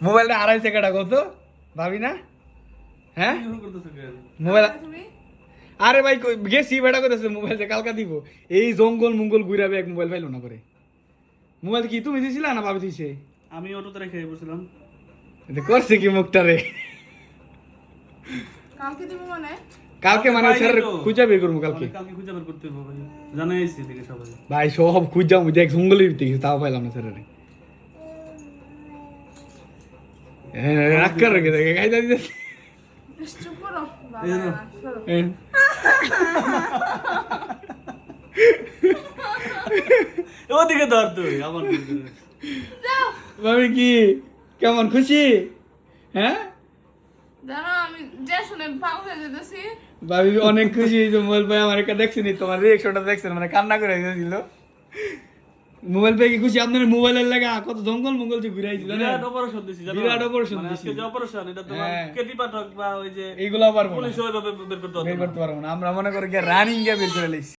মোবাইলটা 250 টাকা কত ভাবি না? হ্যাঁ মোবাইল আরে ভাই গেছি বেটা করতেছে মোবাইল কালকা দিব এই জঙ্গল মঙ্গল ঘুরাবে এক মোবাইল পাইলো না করে মোবাইল কি তুমি দিছিলা না ভাবি দিছে আমি অটোতে রেখে বসছিলাম এটা করছে কি মুখটা রে কালকে দিব মানে কালকে মানে স্যার খুঁজা বের করবো কালকে কালকে খুঁজে বের করতে হবে ভাই জানাইছি দিকে সবাই ভাই সব খুঁজা আমি দেখ জঙ্গলের ভিতরে তাও পাইলাম না স্যার রে রাগ করে রেখে দেখে খাইতে দিতে চুপ করো এই বাবা নাও। সরো। ওদিকে ধর তুই আমার যাও ভাবি কি কেমন খুশি হ্যাঁ জানো আমি যে শুনে পাগল হয়ে যেতেছি ভাবি অনেক খুশি হয়েছে মোবাইল পাই আমার একটা দেখছিনি তোমার রিয়েকশনটা দেখছেন মানে কান্না করে দিয়েছিল মোবাইল পেয়ে কি খুশি আপনার মোবাইলের লাগা কত জঙ্গল মঙ্গল যে ঘুরাইছিল না বিরাট অপারেশন দিছি জানো বিরাট operation মানে আজকে দিছি। যে অপারেশন এটা তোমার হ্যাঁ। কেটি পাঠক বা ওই যে এইগুলো পারবো না পুলিশ ওইভাবে বের করতে বের হবে করতে পারবো না আমরা মনে করি রানিং গে বের করে লইছি